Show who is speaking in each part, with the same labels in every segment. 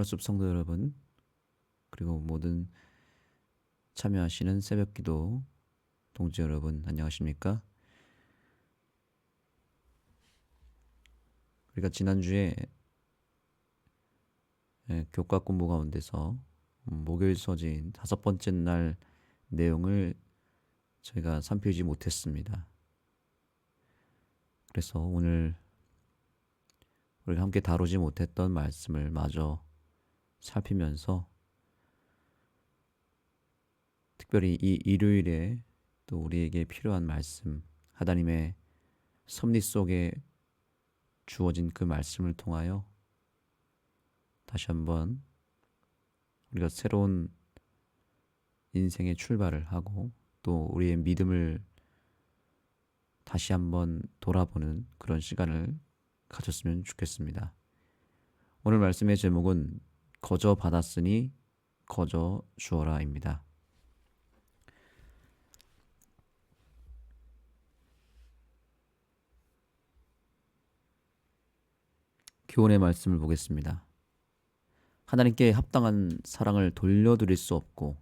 Speaker 1: 숲 성도 여러분, 그리고 모든 참여하시는 새벽기도 동지 여러분, 안녕하십니까? 우리가 지난주에 교과 공부 가운데서 목요일 서신 5번째 날 내용을 저희가 살피지 못했습니다. 그래서 오늘 우리가 함께 다루지 못했던 말씀을 마저 살피면서 특별히 이 일요일에 또 우리에게 필요한 말씀, 하나님의 섭리 속에 주어진 그 말씀을 통하여 다시 한번 우리가 새로운 인생의 출발을 하고 또 우리의 믿음을 다시 한번 돌아보는 그런 시간을 가졌으면 좋겠습니다. 오늘 말씀의 제목은 거저 받았으니 거저 주어라입니다. 교훈의 말씀을 보겠습니다. 하나님께 합당한 사랑을 돌려드릴 수 없고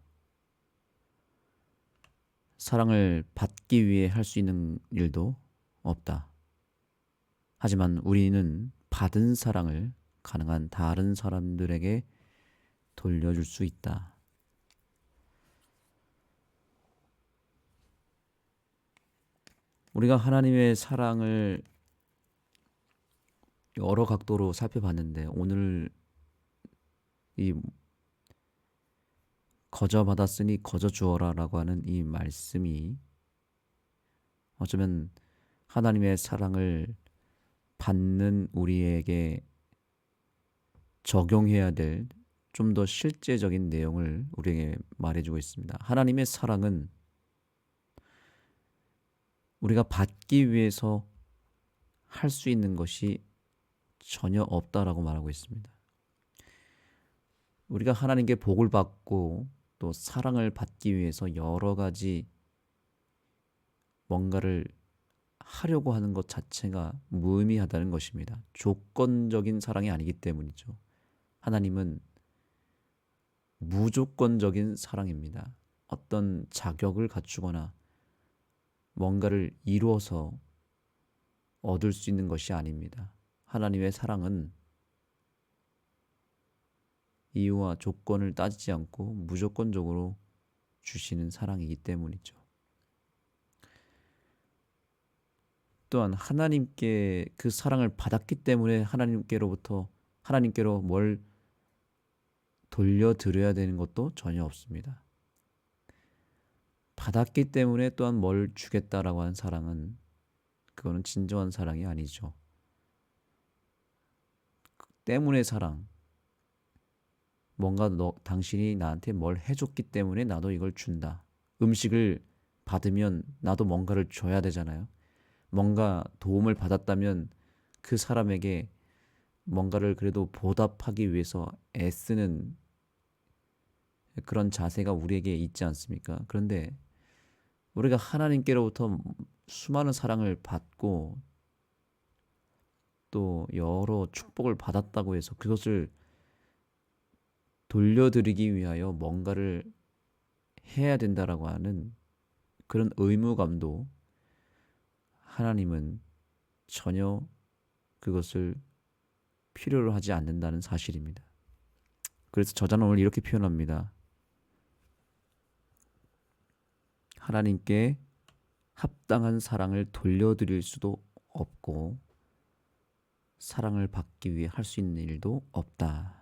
Speaker 1: 사랑을 받기 위해 할 수 있는 일도 없다. 하지만 우리는 받은 사랑을 가능한 다른 사람들에게 돌려줄 수 있다. 우리가 하나님의 사랑을 여러 각도로 살펴봤는데 오늘 이 거저 받았으니 거저 주어라라고 하는 이 말씀이 어쩌면 하나님의 사랑을 받는 우리에게 적용해야 될 좀 더 실제적인 내용을 우리에게 말해주고 있습니다. 하나님의 사랑은 우리가 받기 위해서 할 수 있는 것이 전혀 없다라고 말하고 있습니다. 우리가 하나님께 복을 받고 또 사랑을 받기 위해서 여러 가지 뭔가를 하려고 하는 것 자체가 무의미하다는 것입니다. 조건적인 사랑이 아니기 때문이죠. 하나님은 무조건적인 사랑입니다. 어떤 자격을 갖추거나 뭔가를 이루어서 얻을 수 있는 것이 아닙니다. 하나님의 사랑은 이유와 조건을 따지지 않고 무조건적으로 주시는 사랑이기 때문이죠. 또한 하나님께 그 사랑을 받았기 때문에 하나님께로 뭘 돌려드려야 되는 것도 전혀 없습니다. 받았기 때문에 또한 뭘 주겠다라고 하는 사랑은 그거는 진정한 사랑이 아니죠. 때문에 사랑, 뭔가 당신이 나한테 뭘 해줬기 때문에 나도 이걸 준다. 음식을 받으면 나도 뭔가를 줘야 되잖아요. 뭔가 도움을 받았다면 그 사람에게 뭔가를 그래도 보답하기 위해서 애쓰는 그런 자세가 우리에게 있지 않습니까? 그런데 우리가 하나님께로부터 수많은 사랑을 받고 또 여러 축복을 받았다고 해서 그것을 돌려드리기 위하여 뭔가를 해야 된다라고 하는 그런 의무감도 하나님은 전혀 그것을 필요로 하지 않는다는 사실입니다. 그래서 저자는 오늘 이렇게 표현합니다. 하나님께 합당한 사랑을 돌려드릴 수도 없고 사랑을 받기 위해 할 수 있는 일도 없다.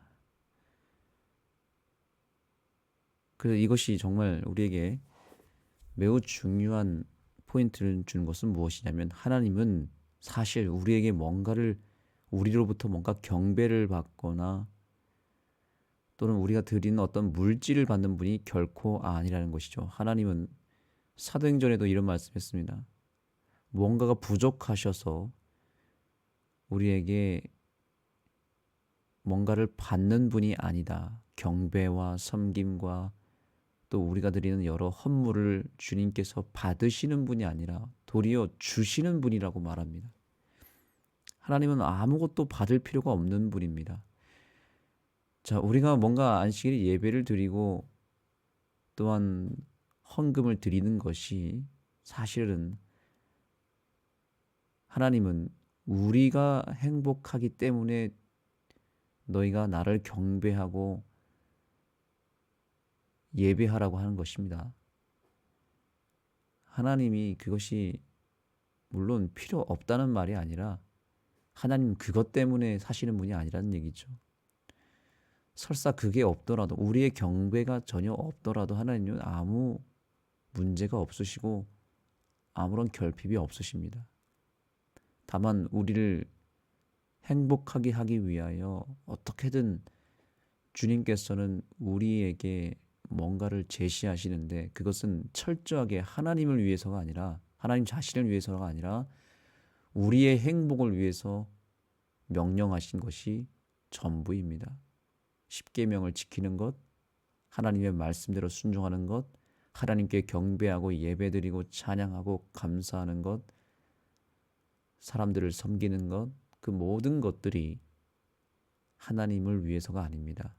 Speaker 1: 그래서 이것이 정말 우리에게 매우 중요한 포인트를 주는 것은 무엇이냐면 하나님은 사실 우리에게 우리로부터 뭔가 경배를 받거나 또는 우리가 드리는 어떤 물질을 받는 분이 결코 아니라는 것이죠. 하나님은 사도행전에도 이런 말씀했습니다. 뭔가가 부족하셔서 우리에게 뭔가를 받는 분이 아니다. 경배와 섬김과 또 우리가 드리는 여러 헌물을 주님께서 받으시는 분이 아니라 도리어 주시는 분이라고 말합니다. 하나님은 아무것도 받을 필요가 없는 분입니다. 자, 우리가 뭔가 안식일에 예배를 드리고 또한 헌금을 드리는 것이 사실은 하나님은 우리가 행복하기 때문에 너희가 나를 경배하고 예배하라고 하는 것입니다. 하나님이 그것이 물론 필요 없다는 말이 아니라 하나님 그것 때문에 사시는 분이 아니라는 얘기죠. 설사 그게 없더라도 우리의 경배가 전혀 없더라도 하나님은 아무 문제가 없으시고 아무런 결핍이 없으십니다. 다만 우리를 행복하게 하기 위하여 어떻게든 주님께서는 우리에게 뭔가를 제시하시는데 그것은 철저하게 하나님을 위해서가 아니라 하나님 자신을 위해서가 아니라 우리의 행복을 위해서 명령하신 것이 전부입니다. 십계명을 지키는 것, 하나님의 말씀대로 순종하는 것, 하나님께 경배하고 예배드리고 찬양하고 감사하는 것, 사람들을 섬기는 것, 그 모든 것들이 하나님을 위해서가 아닙니다.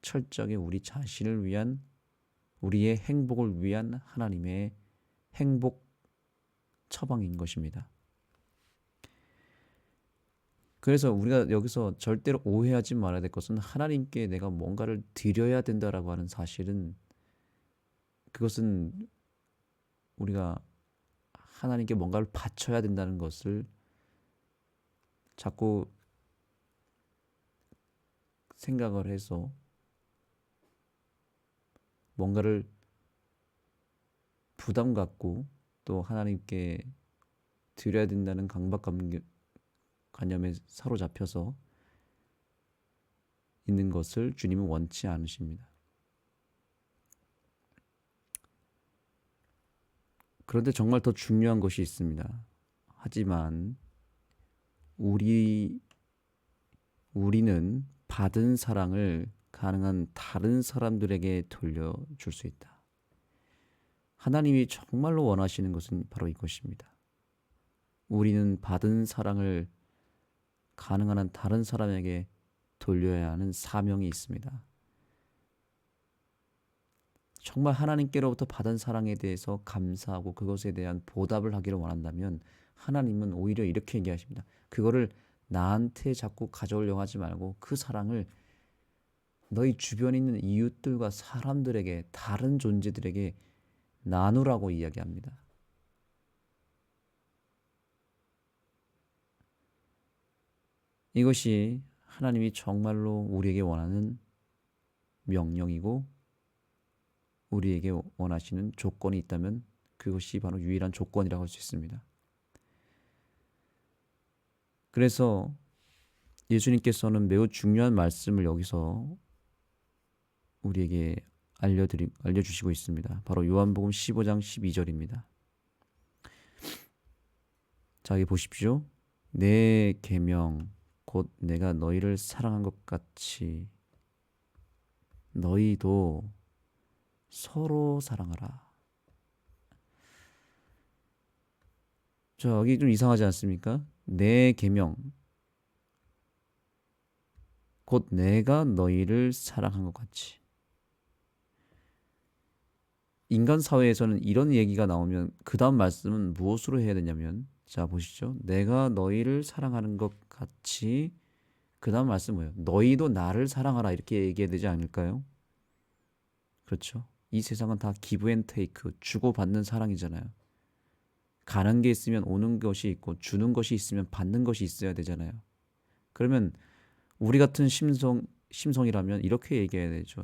Speaker 1: 철저하게 우리 자신을 위한 우리의 행복을 위한 하나님의 행복 처방인 것입니다. 그래서 우리가 여기서 절대로 오해하지 말아야 될 것은 하나님께 내가 뭔가를 드려야 된다라고 하는 사실은 그것은 우리가 하나님께 뭔가를 바쳐야 된다는 것을 자꾸 생각을 해서 뭔가를 부담 갖고 또 하나님께 드려야 된다는 강박관념에 사로잡혀서 있는 것을 주님은 원치 않으십니다. 그런데 정말 더 중요한 것이 있습니다. 하지만 우리는 받은 사랑을 가능한 다른 사람들에게 돌려줄 수 있다. 하나님이 정말로 원하시는 것은 바로 이것입니다. 우리는 받은 사랑을 가능한 한 다른 사람에게 돌려야 하는 사명이 있습니다. 정말 하나님께로부터 받은 사랑에 대해서 감사하고 그것에 대한 보답을 하기를 원한다면 하나님은 오히려 이렇게 얘기하십니다. 그거를 나한테 자꾸 가져오려고 하지 말고 그 사랑을 너희 주변에 있는 이웃들과 사람들에게 다른 존재들에게 나누라고 이야기합니다. 이것이 하나님이 정말로 우리에게 원하는 명령이고 우리에게 원하시는 조건이 있다면 그것이 바로 유일한 조건이라고 할 수 있습니다. 그래서 예수님께서는 매우 중요한 말씀을 여기서 우리에게 알려주시고 있습니다. 바로 요한복음 15장 12절입니다. 자, 여기 보십시오. 내 계명 곧 내가 너희를 사랑한 것 같이 너희도 서로 사랑하라. 자, 여기 좀 이상하지 않습니까? 내 계명 곧 내가 너희를 사랑한 것 같이. 인간 사회에서는 이런 얘기가 나오면 그 다음 말씀은 무엇으로 해야 되냐면 자 보시죠. 내가 너희를 사랑하는 것 같이 그 다음 말씀 뭐예요? 너희도 나를 사랑하라 이렇게 얘기해야 되지 않을까요? 그렇죠. 이 세상은 다 기브 앤 테이크 주고받는 사랑이잖아요. 가는 게 있으면 오는 것이 있고 주는 것이 있으면 받는 것이 있어야 되잖아요. 그러면 우리 같은 심성이라면 이렇게 얘기해야 되죠.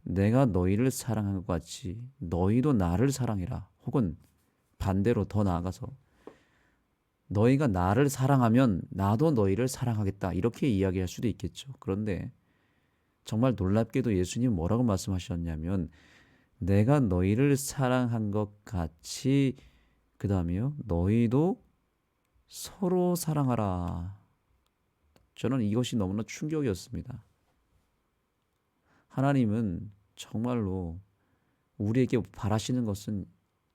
Speaker 1: 내가 너희를 사랑한 것 같이 너희도 나를 사랑해라. 혹은 반대로 더 나아가서 너희가 나를 사랑하면 나도 너희를 사랑하겠다. 이렇게 이야기할 수도 있겠죠. 그런데 정말 놀랍게도 예수님 뭐라고 말씀하셨냐면 내가 너희를 사랑한 것 같이 그 다음에요. 너희도 서로 사랑하라. 저는 이것이 너무나 충격이었습니다. 하나님은 정말로 우리에게 바라시는 것은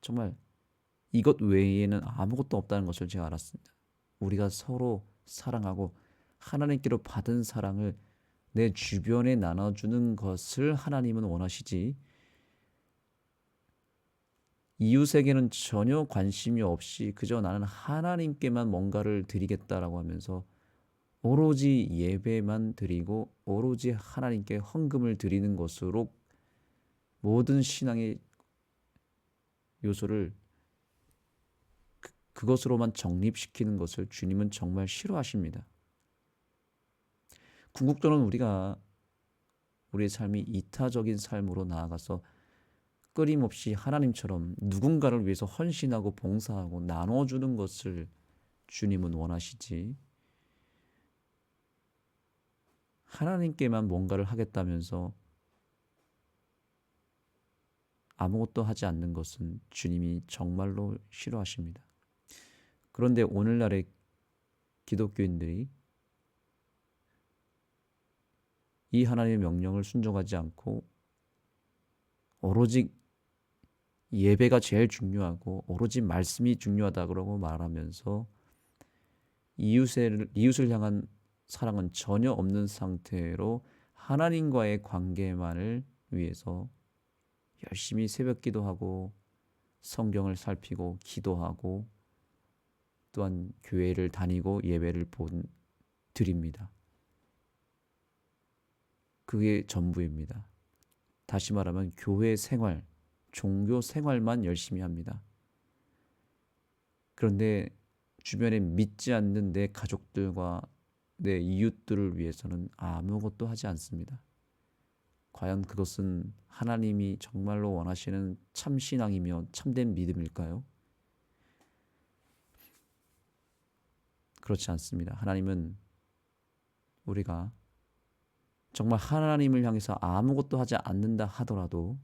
Speaker 1: 정말 이것 외에는 아무것도 없다는 것을 제가 알았습니다. 우리가 서로 사랑하고 하나님께로 받은 사랑을 내 주변에 나눠주는 것을 하나님은 원하시지, 이웃에게는 전혀 관심이 없이 그저 나는 하나님께만 뭔가를 드리겠다라고 하면서 오로지 예배만 드리고 오로지 하나님께 헌금을 드리는 것으로 모든 신앙의 요소를 그것으로만 정립시키는 것을 주님은 정말 싫어하십니다. 궁극적으로는 우리가 우리의 삶이 이타적인 삶으로 나아가서 끊임없이 하나님처럼 누군가를 위해서 헌신하고 봉사하고 나눠주는 것을 주님은 원하시지, 하나님께만 뭔가를 하겠다면서 아무것도 하지 않는 것은 주님이 정말로 싫어하십니다. 그런데 오늘날의 기독교인들이 이 하나님의 명령을 순종하지 않고 오로지 예배가 제일 중요하고 오로지 말씀이 중요하다고 말하면서 이웃을 향한 사랑은 전혀 없는 상태로 하나님과의 관계만을 위해서 열심히 새벽 기도하고 성경을 살피고 기도하고 또한 교회를 다니고 예배를 드립니다. 그게 전부입니다. 다시 말하면 교회 생활, 종교 생활만 열심히 합니다. 그런데 주변에 믿지 않는 내 가족들과 내 이웃들을 위해서는 아무것도 하지 않습니다. 과연 그것은 하나님이 정말로 원하시는 참 신앙이며 참된 믿음일까요? 그렇지 않습니다. 하나님은 우리가 정말 하나님을 향해서 아무것도 하지 않는다 하더라도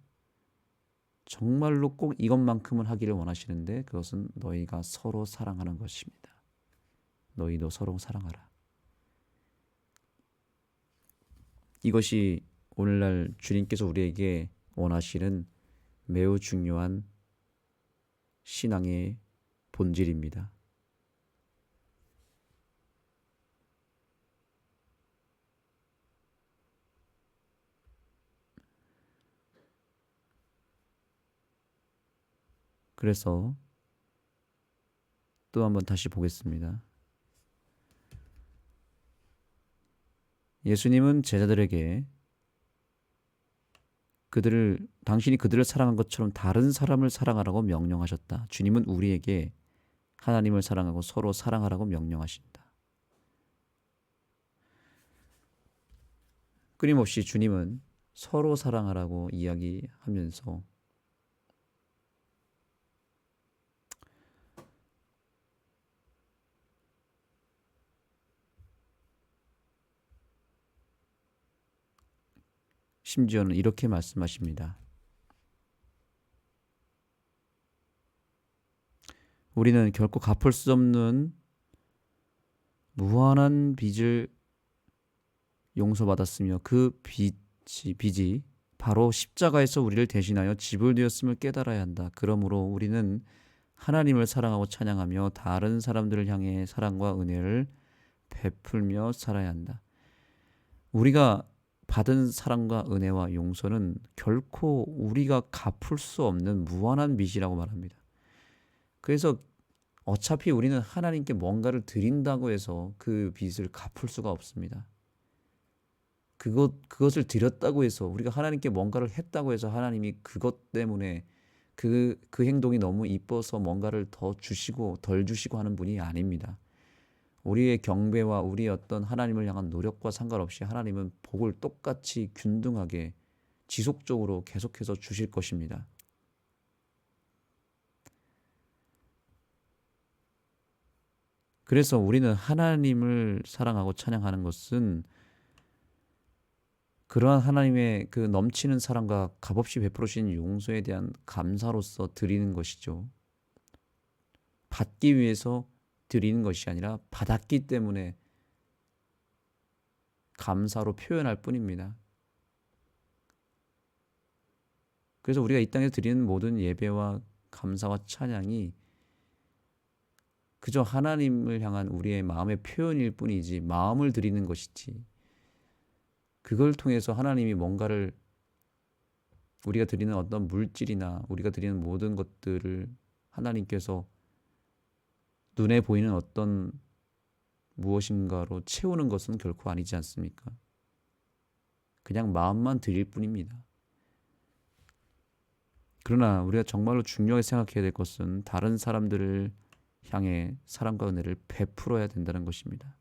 Speaker 1: 정말로 꼭 이것만큼은 하기를 원하시는데, 그것은 너희가 서로 사랑하는 것입니다. 너희도 서로 사랑하라. 이것이 오늘날 주님께서 우리에게 원하시는 매우 중요한 신앙의 본질입니다. 그래서 또 한번 다시 보겠습니다. 예수님은 제자들에게 당신이 그들을 사랑한 것처럼 다른 사람을 사랑하라고 명령하셨다. 주님은 우리에게 하나님을 사랑하고 서로 사랑하라고 명령하신다. 끊임없이 주님은 서로 사랑하라고 이야기하면서 심지어는 이렇게 말씀하십니다. 우리는 결코 갚을 수 없는 무한한 빚을 용서받았으며 그 빚이 바로 십자가에서 우리를 대신하여 지불되었음을 깨달아야 한다. 그러므로 우리는 하나님을 사랑하고 찬양하며 다른 사람들을 향해 사랑과 은혜를 베풀며 살아야 한다. 우리가 받은 사랑과 은혜와 용서는 결코 우리가 갚을 수 없는 무한한 빚이라고 말합니다. 그래서 어차피 우리는 하나님께 뭔가를 드린다고 해서 그 빚을 갚을 수가 없습니다. 그것을 드렸다고 해서, 우리가 하나님께 뭔가를 했다고 해서 하나님이 그것 때문에 그 행동이 너무 이뻐서 뭔가를 더 주시고 덜 주시고 하는 분이 아닙니다. 우리의 경배와 우리의 어떤 하나님을 향한 노력과 상관없이 하나님은 복을 똑같이 균등하게 지속적으로 계속해서 주실 것입니다. 그래서 우리는 하나님을 사랑하고 찬양하는 것은 그러한 하나님의 그 넘치는 사랑과 값없이 베풀어 주신 용서에 대한 감사로서 드리는 것이죠. 받기 위해서 드리는 것이 아니라 받았기 때문에 감사로 표현할 뿐입니다. 그래서 우리가 이 땅에서 드리는 모든 예배와 감사와 찬양이 그저 하나님을 향한 우리의 마음의 표현일 뿐이지, 마음을 드리는 것이지, 그걸 통해서 하나님이 뭔가를, 우리가 드리는 어떤 물질이나 우리가 드리는 모든 것들을 하나님께서 눈에 보이는 어떤 무엇인가로 채우는 것은 결코 아니지 않습니까? 그냥 마음만 드릴 뿐입니다. 그러나 우리가 정말로 중요하게 생각해야 될 것은 다른 사람들을 향해 사랑과 은혜를 베풀어야 된다는 것입니다.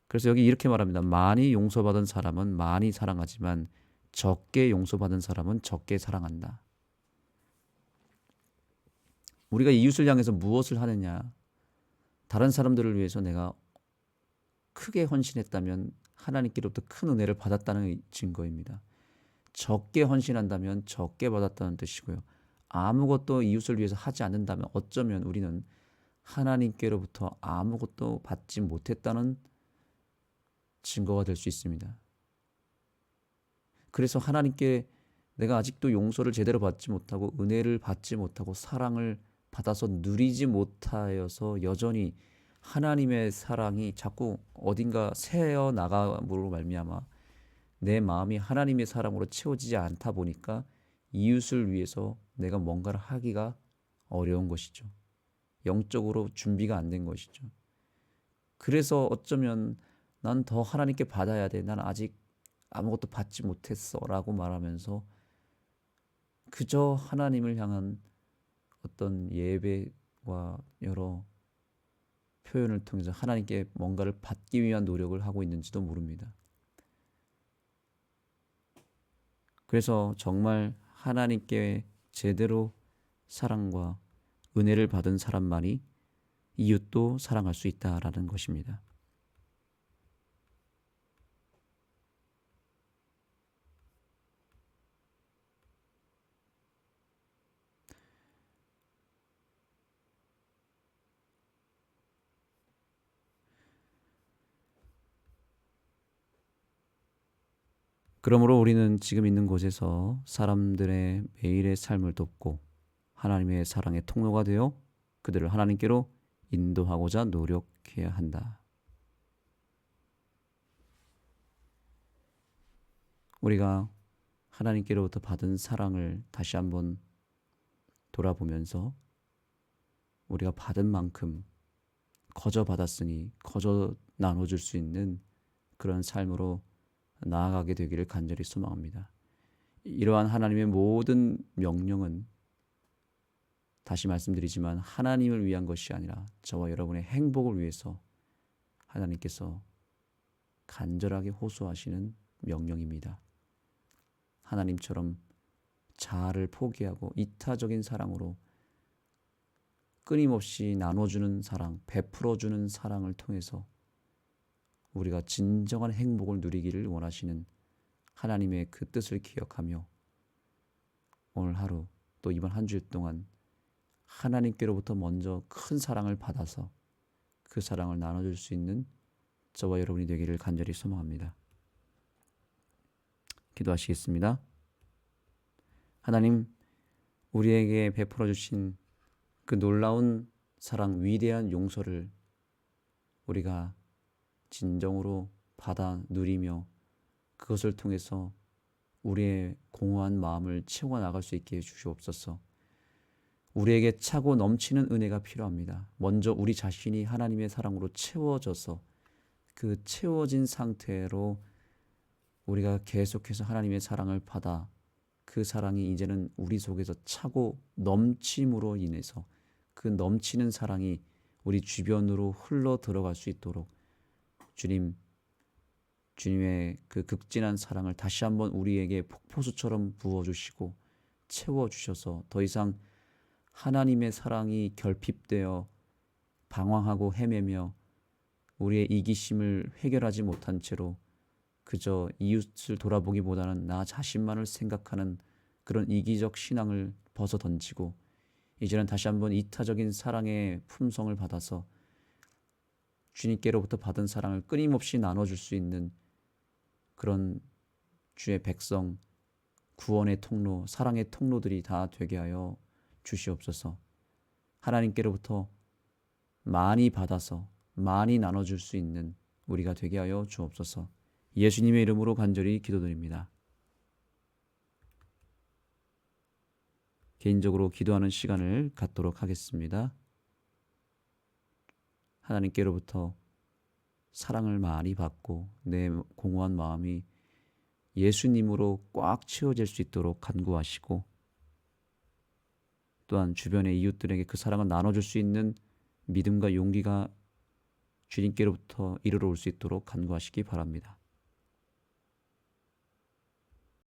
Speaker 1: 그래서 여기 이렇게 말합니다. 많이 용서받은 사람은 많이 사랑하지만 적게 용서받은 사람은 적게 사랑한다. 우리가 이웃을 향해서 무엇을 하느냐? 다른 사람들을 위해서 내가 크게 헌신했다면 하나님께로부터 큰 은혜를 받았다는 증거입니다. 적게 헌신한다면 적게 받았다는 뜻이고요. 아무것도 이웃을 위해서 하지 않는다면 어쩌면 우리는 하나님께로부터 아무것도 받지 못했다는 증거가 될 수 있습니다. 그래서 하나님께 내가 아직도 용서를 제대로 받지 못하고 은혜를 받지 못하고 사랑을 받아서 누리지 못하여서 여전히 하나님의 사랑이 자꾸 어딘가 새어 나감으로 말미암아 내 마음이 하나님의 사랑으로 채워지지 않다 보니까 이웃을 위해서 내가 뭔가를 하기가 어려운 것이죠. 영적으로 준비가 안 된 것이죠. 그래서 어쩌면 난 더 하나님께 받아야 돼. 난 아직 아무것도 받지 못했어 라고 말하면서 그저 하나님을 향한 어떤 예배와 여러 표현을 통해서 하나님께 뭔가를 받기 위한 노력을 하고 있는지도 모릅니다. 그래서 정말 하나님께 제대로 사랑과 은혜를 받은 사람만이 이웃도 사랑할 수 있다라는 것입니다. 그러므로 우리는 지금 있는 곳에서 사람들의 매일의 삶을 돕고 하나님의 사랑의 통로가 되어 그들을 하나님께로 인도하고자 노력해야 한다. 우리가 하나님께로부터 받은 사랑을 다시 한번 돌아보면서 우리가 받은 만큼 거저 받았으니 거저 나눠줄 수 있는 그런 삶으로 나아가게 되기를 간절히 소망합니다. 이러한 하나님의 모든 명령은 다시 말씀드리지만 하나님을 위한 것이 아니라 저와 여러분의 행복을 위해서 하나님께서 간절하게 호소하시는 명령입니다. 하나님처럼 자아를 포기하고 이타적인 사랑으로 끊임없이 나눠주는 사랑, 베풀어주는 사랑을 통해서 우리가 진정한 행복을 누리기를 원하시는 하나님의 그 뜻을 기억하며 오늘 하루 또 이번 한 주일 동안 하나님께로부터 먼저 큰 사랑을 받아서 그 사랑을 나눠줄 수 있는 저와 여러분이 되기를 간절히 소망합니다. 기도하시겠습니다. 하나님, 우리에게 베풀어 주신 그 놀라운 사랑, 위대한 용서를 우리가 진정으로 받아 누리며 그것을 통해서 우리의 공허한 마음을 채워 나갈 수 있게 해주시옵소서. 우리에게 차고 넘치는 은혜가 필요합니다. 먼저 우리 자신이 하나님의 사랑으로 채워져서 그 채워진 상태로 우리가 계속해서 하나님의 사랑을 받아 그 사랑이 이제는 우리 속에서 차고 넘침으로 인해서 그 넘치는 사랑이 우리 주변으로 흘러 들어갈 수 있도록 주님의 그 극진한 사랑을 다시 한번 우리에게 폭포수처럼 부어주시고 채워주셔서 더 이상 하나님의 사랑이 결핍되어 방황하고 헤매며 우리의 이기심을 해결하지 못한 채로 그저 이웃을 돌아보기보다는 나 자신만을 생각하는 그런 이기적 신앙을 벗어던지고 이제는 다시 한번 이타적인 사랑의 품성을 받아서 주님께로부터 받은 사랑을 끊임없이 나눠줄 수 있는 그런 주의 백성, 구원의 통로, 사랑의 통로들이 다 되게 하여 주시옵소서. 하나님께로부터 많이 받아서 많이 나눠줄 수 있는 우리가 되게 하여 주옵소서. 예수님의 이름으로 간절히 기도드립니다. 개인적으로 기도하는 시간을 갖도록 하겠습니다. 하나님께로부터 사랑을 많이 받고 내 공허한 마음이 예수님으로 꽉 채워질 수 있도록 간구하시고, 또한 주변의 이웃들에게 그 사랑을 나눠줄 수 있는 믿음과 용기가 주님께로부터 이르러 올 수 있도록 간구하시기 바랍니다.